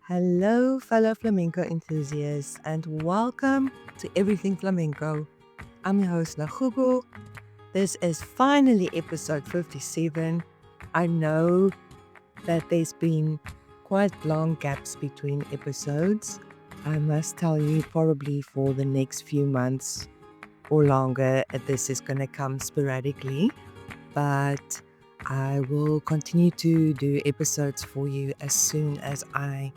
Hello, fellow flamenco enthusiasts, and welcome to Everything Flamenco. I'm your host, Nahugo. This is finally episode 57. I know that there's been quite long gaps between episodes. I must tell you, probably for the next few months or longer, this is going to come sporadically, but I will continue to do episodes for you as soon as I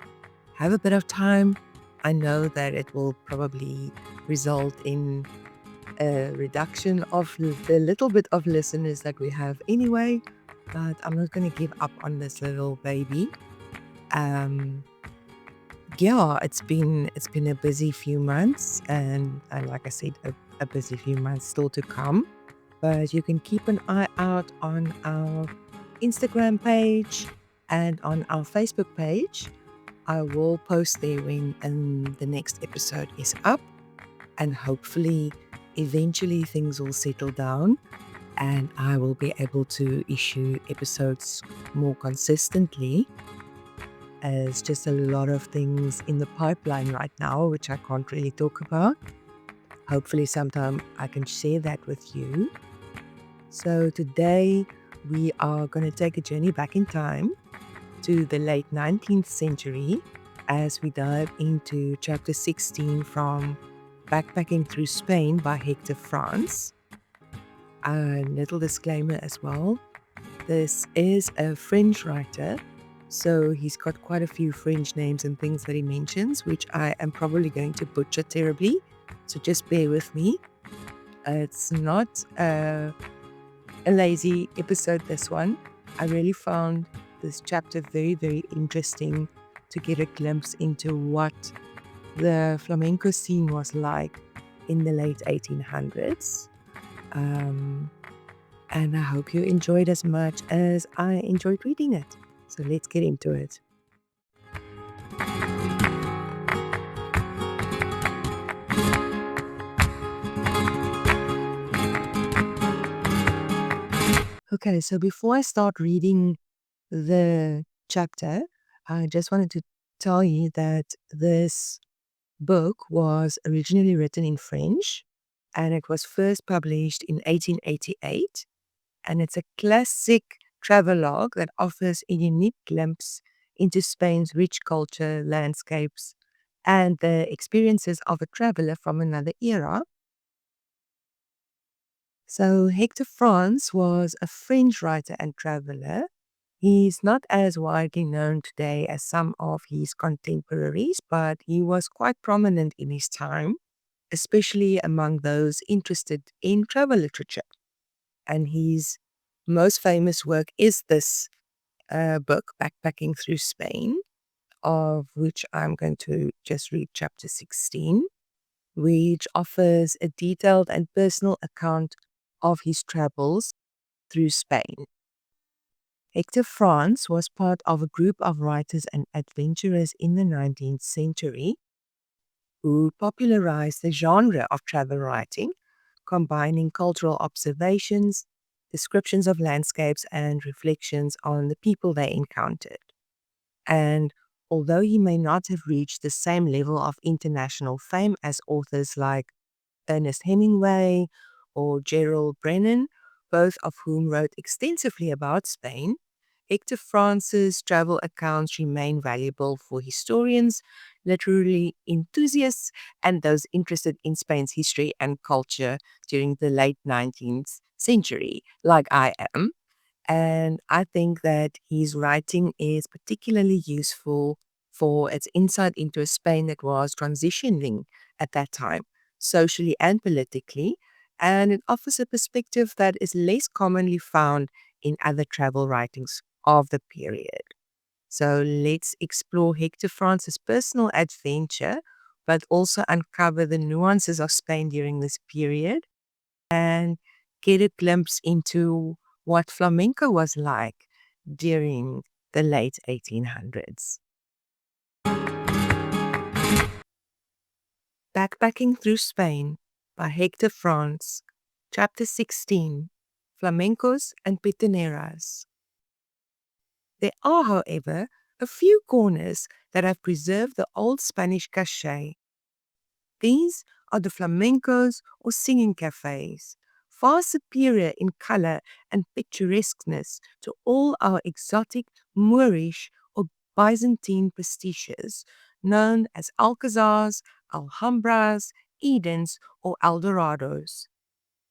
have a bit of time. I know that it will probably result in a reduction of the little bit of listeners that we have anyway, but I'm not going to give up on this little baby. Yeah, it's been a busy few months, and like I said, a busy few months still to come. But you can keep an eye out on our Instagram page and on our Facebook page. I will post there when the next episode is up, and hopefully eventually things will settle down and I will be able to issue episodes more consistently, as just a lot of things in the pipeline right now which I can't really talk about. Hopefully sometime I can share that with you. So today we are going to take a journey back in time to the late 19th century as we dive into chapter 16 from Backpacking Through Spain by Hector France. A little disclaimer as well. This is a French writer, so he's got quite a few French names and things that he mentions, which I am probably going to butcher terribly, so just bear with me. It's not a lazy episode, this one. I really found this chapter very, very interesting to get a glimpse into what the flamenco scene was like in the late 1800s. And I hope you enjoyed as much as I enjoyed reading it. So let's get into it. Okay, so before I start reading the chapter, I just wanted to tell you that this book was originally written in French and it was first published in 1888. And it's a classic travelogue that offers a unique glimpse into Spain's rich culture, landscapes, and the experiences of a traveler from another era. So Hector France was a French writer and traveler. He's not as widely known today as some of his contemporaries, but he was quite prominent in his time, especially among those interested in travel literature. And his most famous work is this book, Backpacking Through Spain, of which I'm going to just read chapter 16, which offers a detailed and personal account of his travels through Spain. Hector France was part of a group of writers and adventurers in the 19th century who popularized the genre of travel writing, combining cultural observations, descriptions of landscapes, and reflections on the people they encountered. And although he may not have reached the same level of international fame as authors like Ernest Hemingway or Gerald Brennan, both of whom wrote extensively about Spain, Hector France's travel accounts remain valuable for historians, literary enthusiasts, and those interested in Spain's history and culture during the late 19th century, like I am. And I think that his writing is particularly useful for its insight into a Spain that was transitioning at that time, socially and politically. And it offers a perspective that is less commonly found in other travel writings of the period. So let's explore Hector France's personal adventure, but also uncover the nuances of Spain during this period and get a glimpse into what flamenco was like during the late 1800s. Backpacking Through Spain by Hector France, Chapter 16, Flamencos and Pitoneras. There are, however, A few corners that have preserved the old Spanish cachet. These are the flamencos or singing cafes, far superior in color and picturesqueness to all our exotic Moorish or Byzantine pastiches known as Alcazars, Alhambras, Edens, or Eldorados.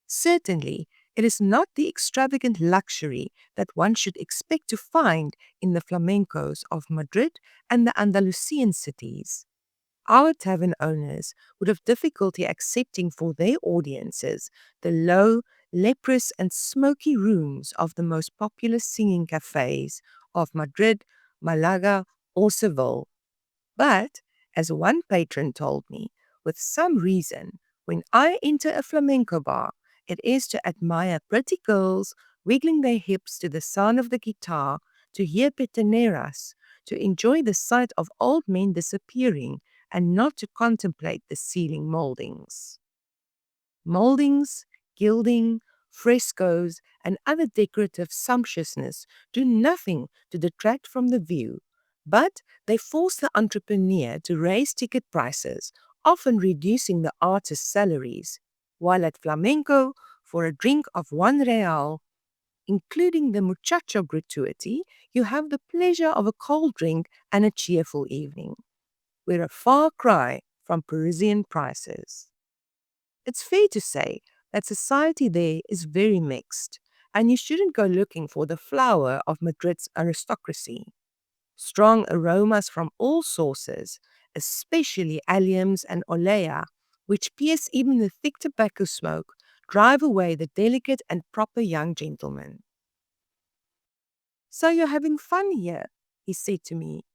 Certainly, it is not the extravagant luxury that one should expect to find in the flamencos of Madrid and the Andalusian cities. Our tavern owners would have difficulty accepting for their audiences the low, leprous, and smoky rooms of the most popular singing cafes of Madrid, Malaga, or Seville. But, as one patron told me, with some reason, when I enter a flamenco bar, it is to admire pretty girls wiggling their hips to the sound of the guitar, to hear petaneras, to enjoy the sight of old men disappearing, and not to contemplate the ceiling moldings. Moldings, gilding, frescoes, and other decorative sumptuousness do nothing to detract from the view, but they force the entrepreneur to raise ticket prices, often reducing the artist's salaries, while at flamenco, for a drink of 1 real, including the muchacho gratuity, you have the pleasure of a cold drink and a cheerful evening. We're a far cry from Parisian prices. It's fair to say that society there is very mixed, and you shouldn't go looking for the flower of Madrid's aristocracy. Strong aromas from all sources, especially alliums and olea, which pierce even the thick tobacco smoke, drive away the delicate and proper young gentleman. "So you're having fun here," he said to me,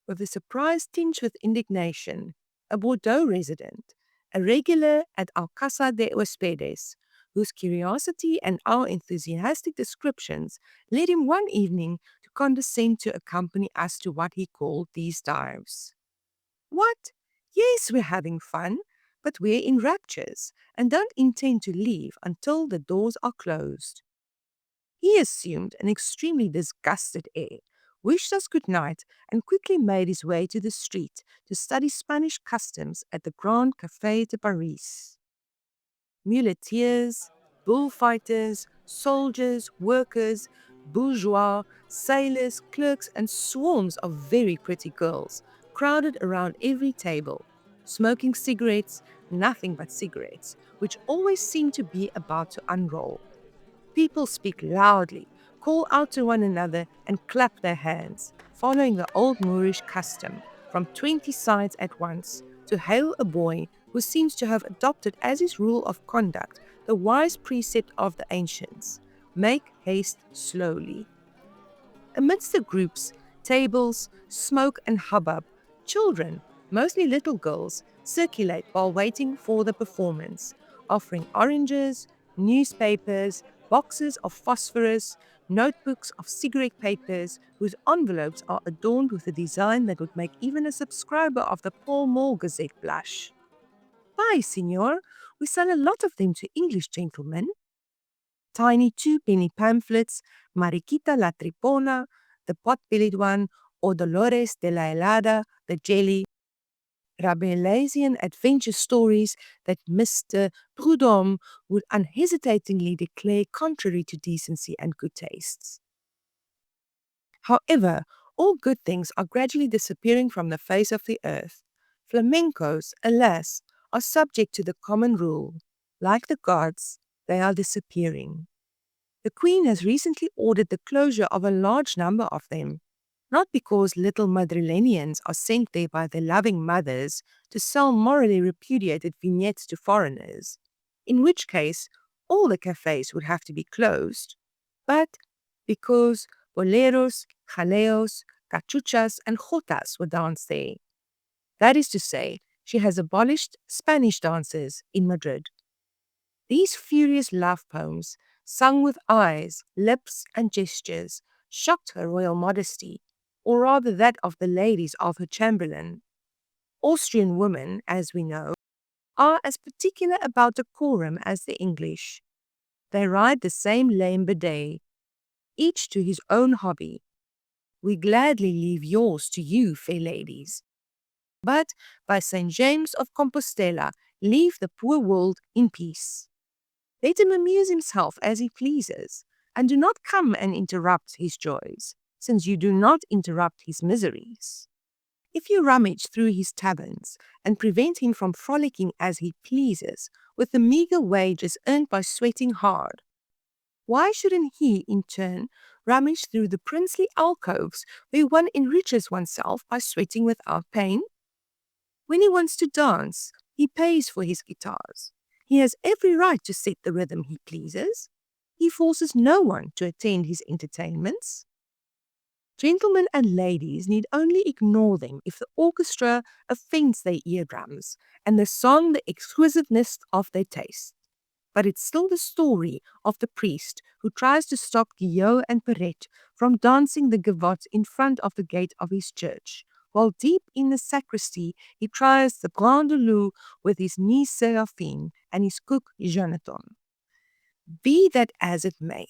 with a surprise tinged with indignation, a Bordeaux resident, a regular at our Casa de Huéspedes, whose curiosity and our enthusiastic descriptions led him one evening to condescend to accompany us to what he called these dives. "What? Yes, we're having fun, but we're in raptures and don't intend to leave until the doors are closed." He assumed an extremely disgusted air, wished us good night, and quickly made his way to the street to study Spanish customs at the Grand Café de Paris. Muleteers, bullfighters, soldiers, workers, bourgeois, sailors, clerks, and swarms of very pretty girls crowded around every table, smoking cigarettes, nothing but cigarettes, which always seemed to be about to unroll. People speak loudly, call out to one another, and clap their hands, following the old Moorish custom from 20 sides at once to hail a boy who seems to have adopted as his rule of conduct the wise precept of the ancients: make haste slowly. Amidst the groups, tables, smoke, and hubbub, children, mostly little girls, circulate while waiting for the performance, offering oranges, newspapers, boxes of phosphorus, notebooks of cigarette papers whose envelopes are adorned with a design that would make even a subscriber of the Pall Mall Gazette blush. "Why, senor, we sell a lot of them to English gentlemen." Tiny two-penny pamphlets, Mariquita la Tripona, the pot-bellied one, or Dolores de la Helada, the jelly, Rabelaisian adventure stories that Mr. Prudhomme would unhesitatingly declare contrary to decency and good tastes. However, all good things are gradually disappearing from the face of the earth. Flamencos, alas, are subject to the common rule. Like the gods, they are disappearing. The Queen has recently ordered the closure of a large number of them, not because little Madrilenians are sent there by their loving mothers to sell morally repudiated vignettes to foreigners, in which case all the cafes would have to be closed, but because boleros, jaleos, cachuchas, and jotas were danced there. That is to say, she has abolished Spanish dances in Madrid. These furious love poems, sung with eyes, lips, and gestures, shocked her royal modesty, or rather that of the ladies of her chamberlain. Austrian women, as we know, are as particular about decorum as the English. They ride the same lame bidet, each to his own hobby. we gladly leave yours to you, fair ladies. But by St. James of Compostela, leave the poor world in peace. Let him amuse himself as he pleases, and do not come and interrupt his joys, since you do not interrupt his miseries. If you rummage through his taverns and prevent him from frolicking as he pleases with the meager wages earned by sweating hard, why shouldn't he, in turn, rummage through the princely alcoves where one enriches oneself by sweating without pain? When he wants to dance, he pays for his guitars. He has every right to set the rhythm he pleases. He forces no one to attend his entertainments. Gentlemen and ladies need only ignore them if the orchestra offends their eardrums and the song the exquisiteness of their taste. But it's still the story of the priest who tries to stop Guillaume and Perrette from dancing the gavotte in front of the gate of his church, while deep in the sacristy he tries the Grand Loup with his niece Seraphine and his cook Jonathan. Be that as it may,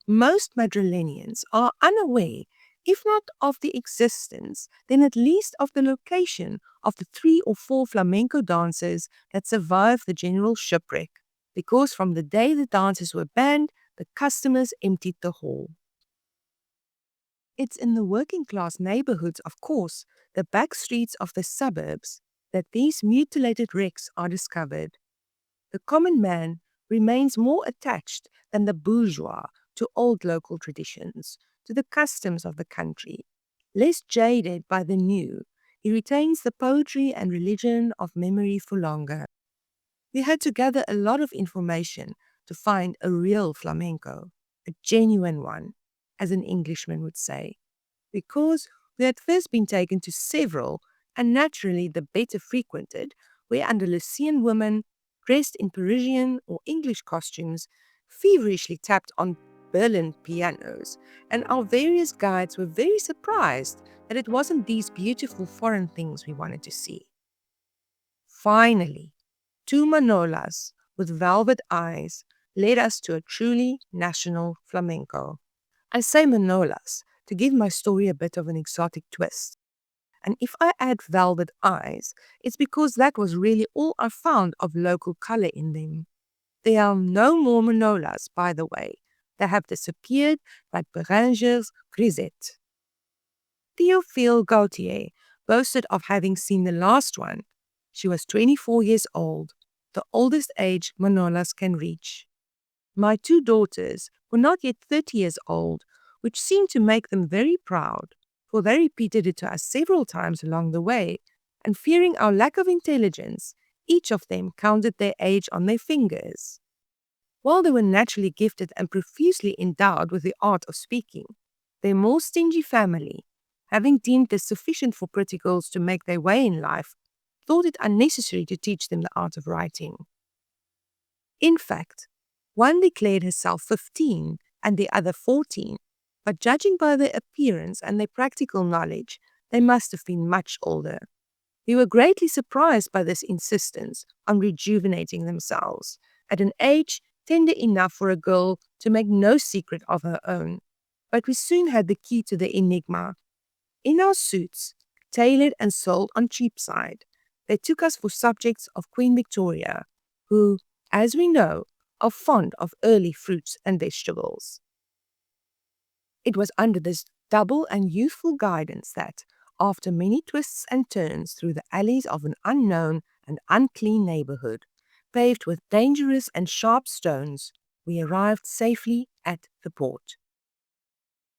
most Madrilenians are unaware, if not of the existence, then at least of the location of the 3 or 4 flamenco dancers that survived the general shipwreck, because from the day the dancers were banned, the customers emptied the hall. It's in the working class neighborhoods, of course, the back streets of the suburbs, that these mutilated wrecks are discovered. The common man remains more attached than the bourgeois to old local traditions, to the customs of the country. Less jaded by the new, he retains the poetry and religion of memory for longer. We had to gather a lot of information to find a real flamenco, a genuine one, as an Englishman would say, because we had first been taken to several, and naturally the better frequented, where Andalusian women, dressed in Parisian or English costumes, feverishly tapped on Berlin pianos, and our various guides were very surprised that it wasn't these beautiful foreign things we wanted to see. Finally, 2 Manolas with velvet eyes led us to a truly national flamenco. I say Manolas to give my story a bit of an exotic twist. And if I add velvet eyes, it's because that was really all I found of local color in them. There are no more Manolas, by the way. They have disappeared like Beranger's grisette. Théophile Gautier boasted of having seen the last one. She was 24 years old, the oldest age Manolas can reach. My 2 daughters were not yet 30 years old, which seemed to make them very proud, for they repeated it to us several times along the way, and fearing our lack of intelligence, each of them counted their age on their fingers. While they were naturally gifted and profusely endowed with the art of speaking, their more stingy family, having deemed this sufficient for pretty girls to make their way in life, thought it unnecessary to teach them the art of writing. In fact, one declared herself 15 and the other 14, but judging by their appearance and their practical knowledge, they must have been much older. We were greatly surprised by this insistence on rejuvenating themselves at an age tender enough for a girl to make no secret of her own. But we soon had the key to the enigma. In our suits, tailored and sold on Cheapside, they took us for subjects of Queen Victoria, who, as we know, are fond of early fruits and vegetables. It was under this double and youthful guidance that, after many twists and turns through the alleys of an unknown and unclean neighborhood, paved with dangerous and sharp stones, we arrived safely at the port.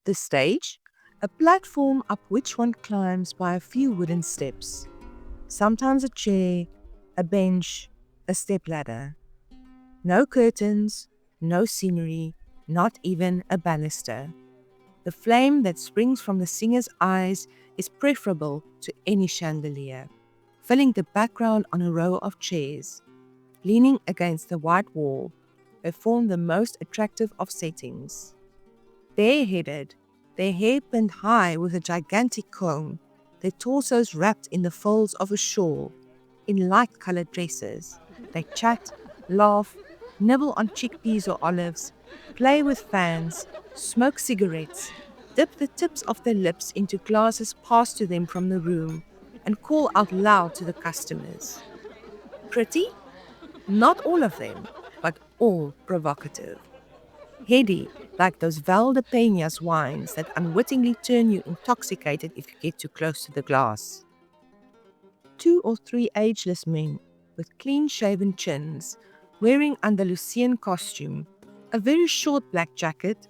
The stage, a platform up which one climbs by a few wooden steps, sometimes a chair, a bench, a stepladder. No curtains, no scenery, not even a banister. The flame that springs from the singer's eyes is preferable to any chandelier, filling the background on a row of chairs. Leaning against the white wall, they form the most attractive of settings. Bareheaded, their hair pinned high with a gigantic comb, their torsos wrapped in the folds of a shawl, in light-colored dresses, they chat, laugh, nibble on chickpeas or olives, play with fans, smoke cigarettes, dip the tips of their lips into glasses passed to them from the room, and call out loud to the customers. Pretty? Not all of them, but all provocative. Heady, like those Valdepeñas wines that unwittingly turn you intoxicated if you get too close to the glass. 2 or 3 ageless men with clean-shaven chins, wearing Andalusian costume, a very short black jacket,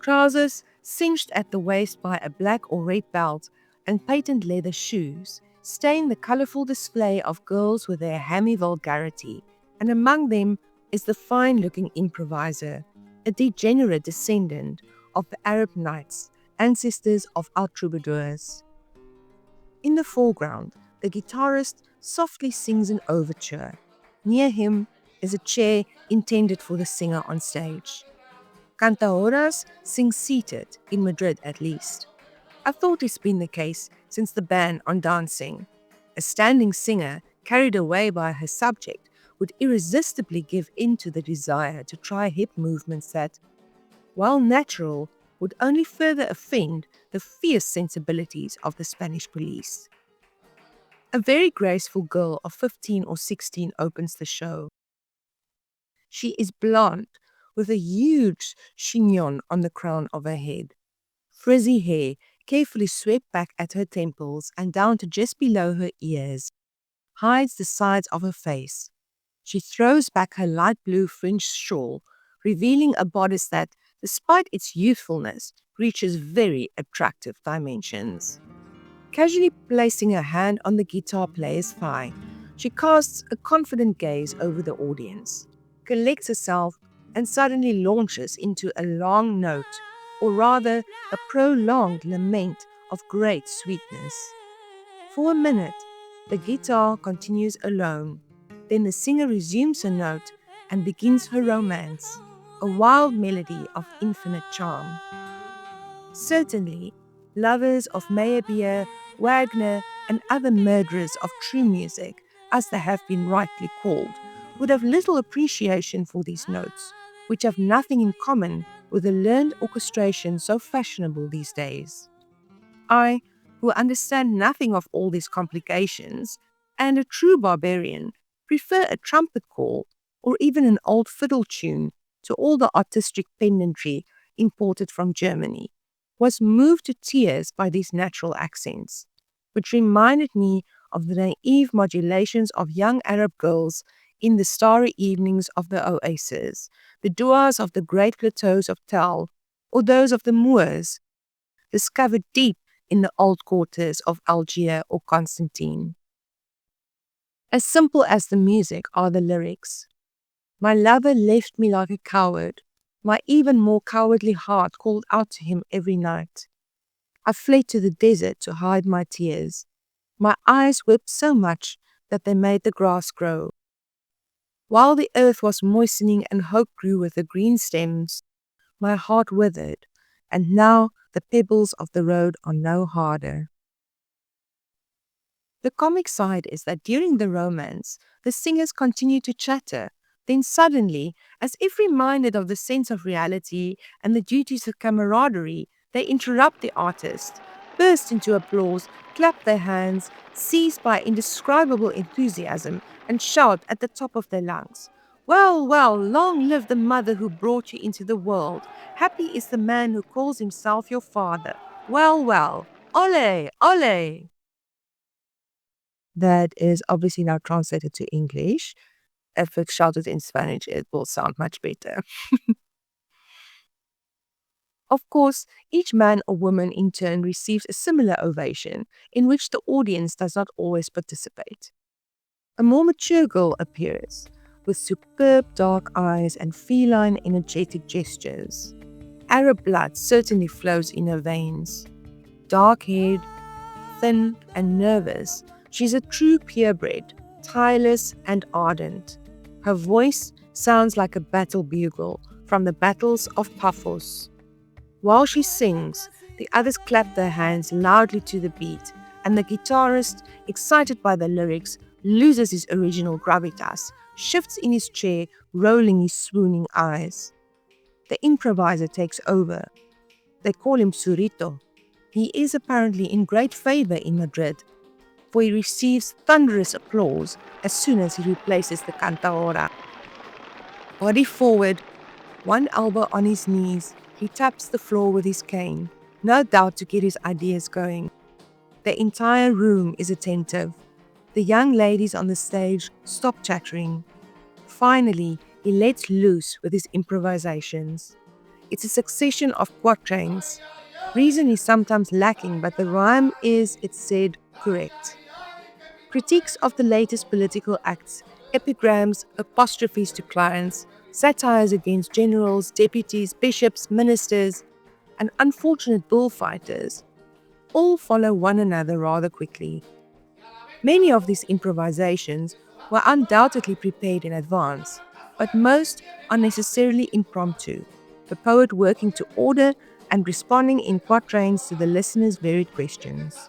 trousers cinched at the waist by a black or red belt, and patent leather shoes, stain the colorful display of girls with their hammy vulgarity, and among them is the fine-looking improviser, a degenerate descendant of the Arab Knights, ancestors of our troubadours. In the foreground, the guitarist softly sings an overture. Near him is a chair intended for the singer on stage. Cantaoras sing seated, in Madrid at least. I thought it's been the case since the ban on dancing. A standing singer, carried away by her subject, would irresistibly give in to the desire to try hip movements that, while natural, would only further offend the fierce sensibilities of the Spanish police. A very graceful girl of 15 or 16 opens the show. She is blonde, with a huge chignon on the crown of her head. Frizzy hair, carefully swept back at her temples and down to just below her ears, hides the sides of her face. She throws back her light blue fringed shawl, revealing a bodice that, despite its youthfulness, reaches very attractive dimensions. Casually placing her hand on the guitar player's thigh, she casts a confident gaze over the audience, collects herself, and suddenly launches into a long note, or rather a prolonged lament of great sweetness. For a minute, the guitar continues alone. Then the singer resumes her note and begins her romance, a wild melody of infinite charm. Certainly, lovers of Meyerbeer, Wagner, and other murderers of true music, as they have been rightly called, would have little appreciation for these notes, which have nothing in common with the learned orchestration so fashionable these days. I, who understand nothing of all these complications, and a true barbarian, prefer a trumpet call or even an old fiddle tune to all the artistic pedantry imported from Germany, was moved to tears by these natural accents, which reminded me of the naive modulations of young Arab girls in the starry evenings of the oases, the duas of the great plateaus of Tel, or those of the Moors, discovered deep in the old quarters of Algiers or Constantine. As simple as the music are the lyrics. My lover left me like a coward. My even more cowardly heart called out to him every night. I fled to the desert to hide my tears. My eyes wept so much that they made the grass grow. While the earth was moistening and hope grew with the green stems, my heart withered, and now the pebbles of the road are no harder. The comic side is that during the romance, the singers continue to chatter. Then suddenly, as if reminded of the sense of reality and the duties of camaraderie, they interrupt the artist, burst into applause, clap their hands, seized by indescribable enthusiasm, and shout at the top of their lungs, "Well, well, long live the mother who brought you into the world. Happy is the man who calls himself your father. Well, well, ole, ole." That is obviously now translated to English. If it's shouted in Spanish, it will sound much better. Of course, each man or woman in turn receives a similar ovation, in which the audience does not always participate. A more mature girl appears, with superb dark eyes and feline energetic gestures. Arab blood certainly flows in her veins. Dark-haired, thin and nervous, she's a true purebred, tireless and ardent. Her voice sounds like a battle bugle from the battles of Paphos. While she sings, the others clap their hands loudly to the beat, and the guitarist, excited by the lyrics, loses his original gravitas, shifts in his chair, rolling his swooning eyes. The improviser takes over. They call him Surito. He is apparently in great favor in Madrid, for he receives thunderous applause as soon as he replaces the cantaora. Body forward, one elbow on his knees, he taps the floor with his cane, no doubt to get his ideas going. The entire room is attentive. The young ladies on the stage stop chattering. Finally, he lets loose with his improvisations. It's a succession of quatrains. Reason is sometimes lacking, but the rhyme is, it's said, correct. Critiques of the latest political acts, epigrams, apostrophes to clients, satires against generals, deputies, bishops, ministers, and unfortunate bullfighters all follow one another rather quickly. Many of these improvisations were undoubtedly prepared in advance, but most are necessarily impromptu, the poet working to order and responding in quatrains to the listener's varied questions.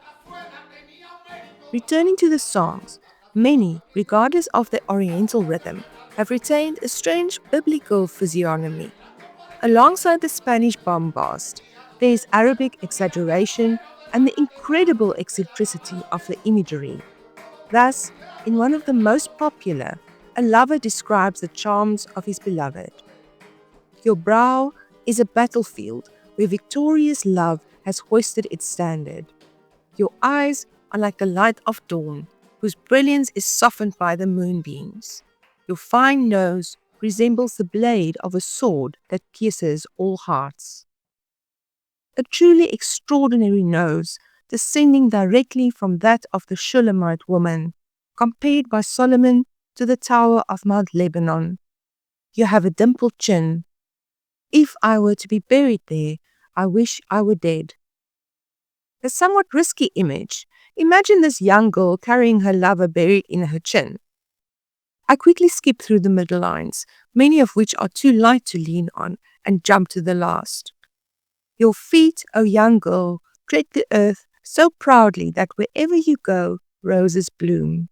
Returning to the songs, many, regardless of their oriental rhythm, have retained a strange biblical physiognomy. Alongside the Spanish bombast, there is Arabic exaggeration and the incredible eccentricity of the imagery. Thus, in one of the most popular, a lover describes the charms of his beloved. Your brow is a battlefield where victorious love has hoisted its standard. Your eyes are like the light of dawn, whose brilliance is softened by the moonbeams. Your fine nose resembles the blade of a sword that pierces all hearts. A truly extraordinary nose, descending directly from that of the Shulamite woman, compared by Solomon to the tower of Mount Lebanon. You have a dimpled chin. If I were to be buried there, I wish I were dead. A somewhat risky image. Imagine this young girl carrying her lover buried in her chin. I quickly skip through the middle lines, many of which are too light to lean on, and jump to the last. Your feet, O young girl, tread the earth so proudly that wherever you go, roses bloom.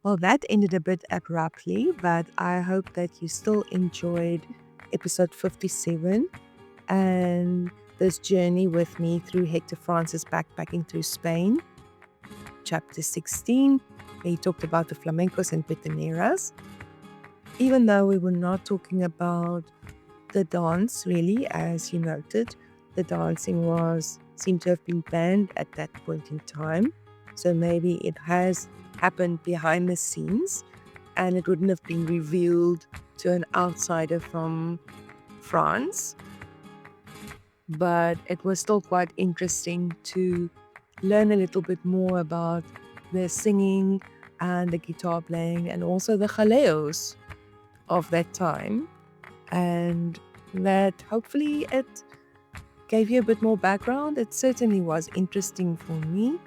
Well, that ended a bit abruptly, but I hope that you still enjoyed episode 57 and this journey with me through Hector France's backpacking through Spain. Chapter 16, where he talked about the flamencos and petaneras. Even though we were not talking about the dance, really, as you noted, the dancing seemed to have been banned at that point in time. So maybe it has happened behind the scenes and it wouldn't have been revealed to an outsider from France. But it was still quite interesting to learn a little bit more about the singing and the guitar playing and also the jaleos of that time. And that hopefully it gave you a bit more background. It certainly was interesting for me,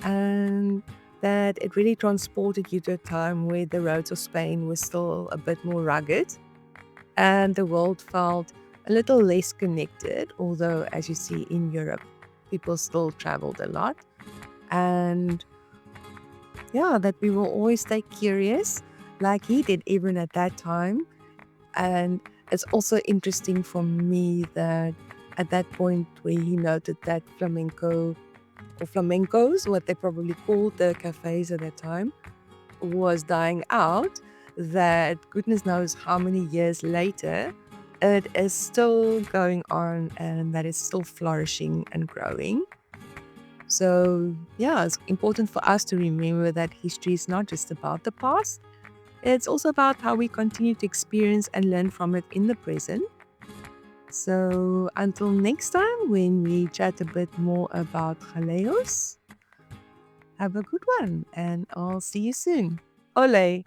and that it really transported you to a time where the roads of Spain were still a bit more rugged and the world felt a little less connected, although as you see in Europe, people still traveled a lot. And yeah, that we will always stay curious like he did even at that time. And it's also interesting for me that at that point where he noted that flamenco or flamencos, what they probably called the cafes at that time, was dying out, that goodness knows how many years later it is still going on and that it's still flourishing and growing. So yeah, it's important for us to remember that history is not just about the past. It's also about how we continue to experience and learn from it in the present. So until next time, when we chat a bit more about jaleos, have a good one and I'll see you soon. Ole!